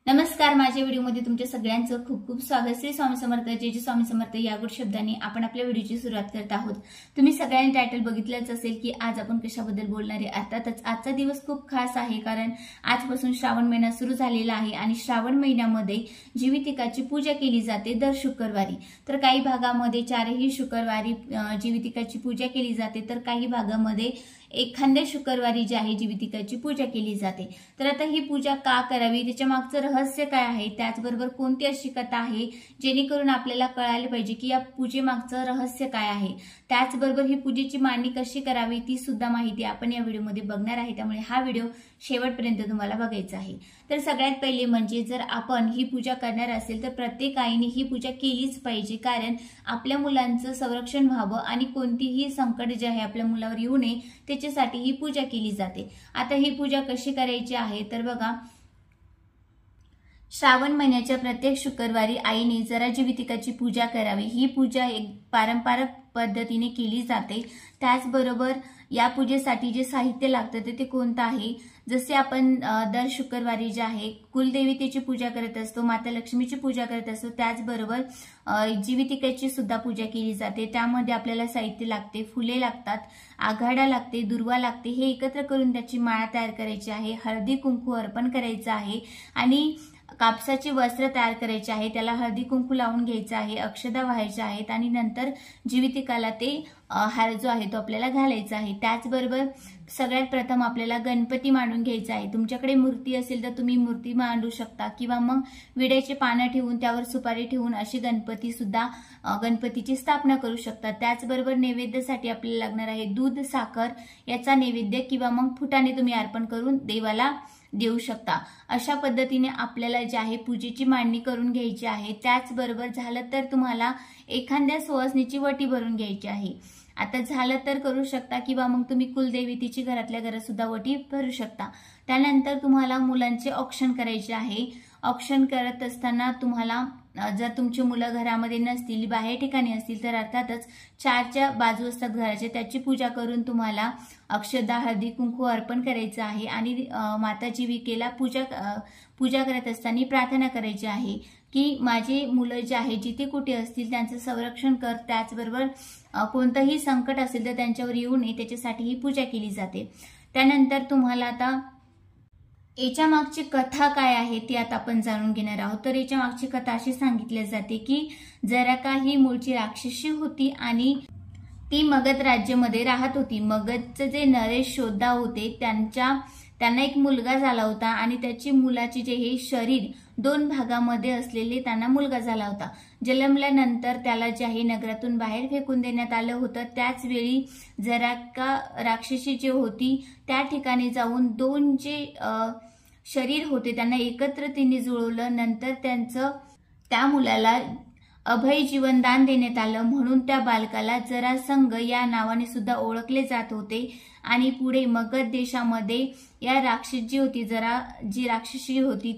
नमस्कार, माझ्या व्हिडिओमध्ये तुमच्या सगळ्यांचं खूप खूप स्वागत. श्री स्वामी समर्थ, जय जय स्वामी समर्थ या गुड शब्दांनी आपण आपल्या व्हिडिओची सुरुवात करत आहोत. तुम्ही सगळ्यांनी टायटल बघितलंच असेल की आज आपण कशाबद्दल बोलणार आहे. अर्थातच आजचा दिवस खूप खास आहे, कारण आजपासून श्रावण महिना सुरू झालेला आहे आणि श्रावण महिन्यामध्ये जीवितिकाची पूजा केली जाते दर शुक्रवारी. तर काही भागामध्ये चारही शुक्रवारी जीवितिकाची पूजा केली जाते, तर काही भागामध्ये एखाद्या शुक्रवारी जी आहे जीवितिकाची पूजा केली जाते. तर आता ही पूजा का करावी, त्याच्या मागचं रहस्य काय आहे, त्याचबरोबर कोणती अशी कथा आहे जेणेकरून आपल्याला कळायला पाहिजे की या पूजेमागचं रहस्य काय आहे. त्याचबरोबर ही पूजेची मांडणी कशी करावी ती सुद्धा माहिती आपण या व्हिडिओमध्ये बघणार आहे. त्यामुळे हा व्हिडिओ शेवटपर्यंत तुम्हाला बघायचा आहे. तर सगळ्यात पहिले म्हणजे जर आपण ही पूजा करणार असेल तर प्रत्येक आईने ही पूजा केलीच पाहिजे, कारण आपल्या मुलांचं संरक्षण व्हावं आणि कोणतीही संकट जे आहे आपल्या मुलावर येऊ नये त्याच्यासाठी ही पूजा केली जाते. आता ही पूजा कशी करायची आहे तर बघा, श्रावण महिन्याच्या प्रत्येक शुक्रवारी आईने जरा जीवितिकाची पूजा करावी. ही पूजा एक पारंपरिक पद्धतीने केली जाते. त्याचबरोबर या पूजेसाठी जे साहित्य लागतं ते कोणतं आहे, जसे आपण दर शुक्रवारी जे आहे कुलदेवतेची पूजा करत असतो, माता लक्ष्मीची पूजा करत असतो, त्याचबरोबर जीवितिकाची सुद्धा पूजा केली जाते. त्यामध्ये आपल्याला साहित्य लागते, फुले लागतात, आघाडा लागते, दुर्वा लागते. हे एकत्र करून त्याची माळा तयार करायची आहे, हळदी कुंकू अर्पण करायचं आहे आणि कापसाचे वस्त्र तयार करायचे आहे, त्याला हळदी कुंकू लावून घ्यायचं आहे, अक्षदा व्हायच्या आहेत आणि नंतर जीवितिकाला ते हार जो आहे तो आपल्याला घालायचा आहे. त्याचबरोबर सगळ्यात प्रथम आपल्याला गणपती मांडून घ्यायचा आहे. तुमच्याकडे मूर्ती असेल तर तुम्ही मूर्ती मांडू शकता किंवा मग विड्याचे पानं ठेवून त्यावर सुपारी ठेवून अशी गणपतीची स्थापना करू शकता. त्याचबरोबर नैवेद्यासाठी आपल्याला लागणार आहे दूध, साखर याचा नैवेद्य किंवा मग फुटाणे तुम्ही अर्पण करून देवाला देऊ शकता. अशा पद्धतीने आपल्याला जे आहे पूजेची मांडणी करून घ्यायची आहे. त्याचबरोबर झालं तर तुम्हाला एखाद्या सुवासिनीची वटी भरून घ्यायची आहे. आता झालं तर करू शकता किंवा मग तुम्ही कुलदेवतेची घरातल्या घरात सुद्धा वटी भरू शकता. त्यानंतर तुम्हाला मुलांचे औक्षण करायचे आहे. औक्षण करत असताना तुम्हाला जर तुमची मुलं घरामध्ये नसतील, बाहेर ठिकाणी असतील तर अर्थातच चारच्या बाजू असतात घराच्या, त्याची पूजा करून तुम्हाला अक्षदा, हळदी कुंकू अर्पण करायचं आहे आणि माता जीविकेला पूजा करत असताना प्रार्थना करायची आहे की माझे मुलं जे आहे जिथे कुठे असतील त्यांचं संरक्षण कर, त्याचबरोबर कोणतंही संकट असेल तर त्यांच्यावर येऊ नये त्याच्यासाठी ही पूजा केली जाते. त्यानंतर तुम्हाला आता याच्या मागची कथा काय आहे ती आता आपण जाणून घेणार आहोत. तर याच्या मागची कथा अशी सांगितली जाते की जरा का ही मूळची राक्षसी होती आणि ती मगध राज्यामध्ये राहत होती. मगधचे जे नरेश योद्धा होते त्यांना एक मुलगा झाला होता आणि त्याची मुलाचे जे हे शरीर दोन भागामध्ये असलेले त्यांना मुलगा झाला होता. जन्मल्यानंतर त्याला जे आहे नगरातून बाहेर फेकून देण्यात आलं होतं. त्याच वेळी जरा का राक्षसी जी होती त्या ठिकाणी जाऊन दोन जे शरीर होते त्यांना एकत्र तिने जुळवलं. नंतर त्या मुलाला अभय जीवनदान देण्यात आलं, म्हणून त्या बालकाला जरासंग या नावाने सुद्धा ओळखले जात होते. आणि पुढे मगध देशामध्ये या जी राक्षसी होती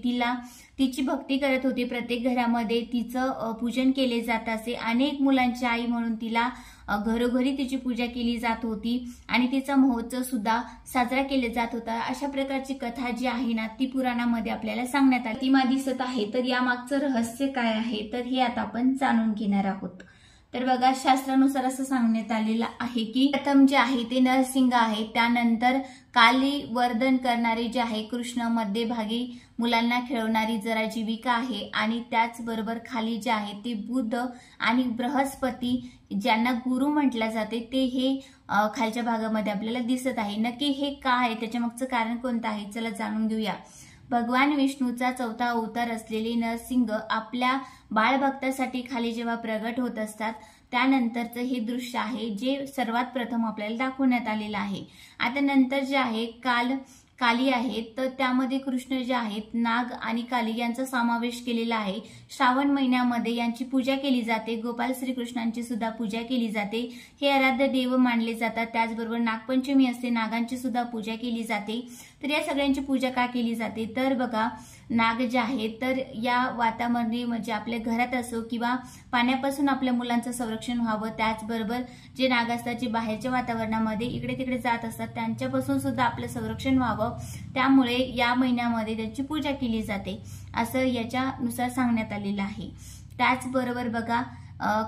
तिची भक्ती करत होती. प्रत्येक घरामध्ये तिचं पूजन केले जात असे. अनेक मुलांची आई म्हणून तिला घरोघरी तिची पूजा केली जात होती आणि तिचा महोत्सव सुद्धा साजरा केला जात होता. अशा प्रकारची कथा जी आहे ना ती पुराणामध्ये आपल्याला सांगण्यात आली दिसत आहे. तर या मागचं रहस्य काय आहे तर हे आता आपण जाणून घेणार आहोत. तर बघा, शास्त्रानुसार असं सांगण्यात आलेलं आहे की प्रथम जे आहे ते नरसिंह आहे, त्यानंतर काली वर्धन करणारी जे आहे कृष्ण, मध्यभागी मुलांना खेळवणारी जरा जीविका आहे आणि त्याचबरोबर खाली जे आहे ते बुध आणि बृहस्पती ज्यांना गुरु म्हटलं जाते ते हे खालच्या भागामध्ये आपल्याला दिसत आहे. नक्की हे का आहे, त्याच्या मागचं कारण कोणतं आहे चला जाणून घेऊया. भगवान विष्णूचा चौथा अवतार असलेले नरसिंह आपल्या बाळभक्तासाठी खाली जेव्हा प्रगट होत असतात त्यानंतरचं हे दृश्य आहे जे सर्वात प्रथम आपल्याला दाखवण्यात आलेलं आहे. आता नंतर जे आहे काली आहेत, तर त्यामध्ये कृष्ण जे आहेत नाग आणि काली यांचा समावेश केलेला आहे. श्रावण महिन्यामध्ये यांची पूजा केली जाते. गोपाल श्रीकृष्णांची सुद्धा पूजा केली जाते. हे आराध्य देव मानले जातात. त्याचबरोबर नागपंचमी असते, नागांची सुद्धा पूजा केली जाते. तर या सगळ्यांची पूजा का केली जाते तर बघा, नाग जे आहे तर या वातावरणी म्हणजे आपल्या घरात असो किंवा पाण्यापासून आपल्या मुलांचं संरक्षण व्हावं, त्याचबरोबर जे नाग असतात जे बाहेरच्या वातावरणामध्ये इकडे तिकडे जात असतात त्यांच्यापासून सुद्धा आपलं संरक्षण व्हावं, त्यामुळे या महिन्यामध्ये त्यांची पूजा केली जाते असं याच्यानुसार सांगण्यात आलेलं आहे। त्याचबरोबर बघा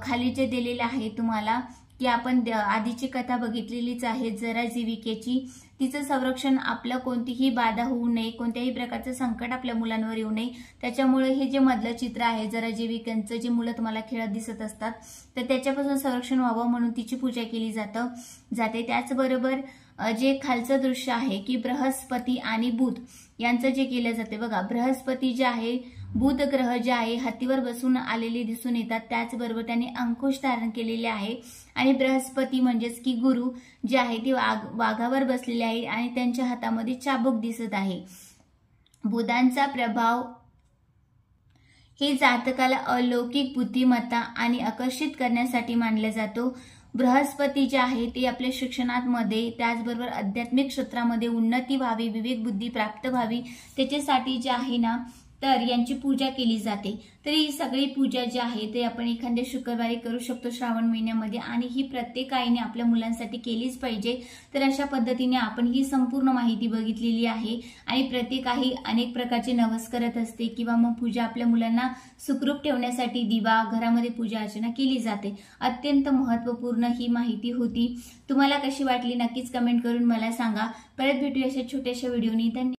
खाली जे दिलेले आहे तुम्हाला की आपण आधीची कथा बघितलेलीच आहे जरा जीविकेची, तिचं संरक्षण आपलं कोणतीही बाधा होऊ नये, कोणत्याही प्रकारचं संकट आपल्या मुलांवर येऊ नये, त्याच्यामुळे हे जे मधलं चित्र आहे जरा जीविकांचं जे मुलं तुम्हाला खेळत दिसत असतात तर त्याच्यापासून संरक्षण व्हावं म्हणून तिची पूजा केली जाते। त्याचबरोबर जे खालचं दृश्य आहे की बृहस्पती आणि बुध यांचं जे केलं जाते बघा, बृहस्पती जे आहे बुध ग्रह जे आहे हत्तीवर बसून आलेले दिसून येतात, त्याचबरोबर त्यांनी अंकुश धारण केलेले आहे आणि बृहस्पती म्हणजेच की गुरु जे आहे ते वाघावर बसलेले आहे आणि त्यांच्या हातामध्ये चाबूक दिसत आहे। बुधांचा प्रभाव हे जातकाला अलौकिक बुद्धिमत्ता आणि आकर्षित करण्यासाठी मानला जातो। बृहस्पती जे आहे ते आपल्या शिक्षणामध्ये त्याचबरोबर आध्यात्मिक क्षेत्रामध्ये उन्नती व्हावी, विवेक बुद्धी प्राप्त व्हावी त्याच्यासाठी जे आहे ना तर यांची पूजा केली जाते। तर ही सगळी पूजा जी आहे ते आपण एखाद्या शुक्रवारी करू शकतो श्रावण महिन्यामध्ये आणि ही प्रत्येक आईने आपल्या मुलांसाठी केलीच पाहिजे। तर अशा पद्धतीने आपण ही संपूर्ण माहिती बघितलेली आहे आणि प्रत्येक आई अनेक प्रकारचे नवस करत असते किंवा मग पूजा आपल्या मुलांना सुखरूप ठेवण्यासाठी दिवा घरामध्ये पूजा अर्चना केली जाते। अत्यंत महत्त्वपूर्ण ही माहिती होती। तुम्हाला कशी वाटली नक्कीच कमेंट करून मला सांगा। परत भेटूया अशा छोट्याशा व्हिडिओनी। धन्यवाद।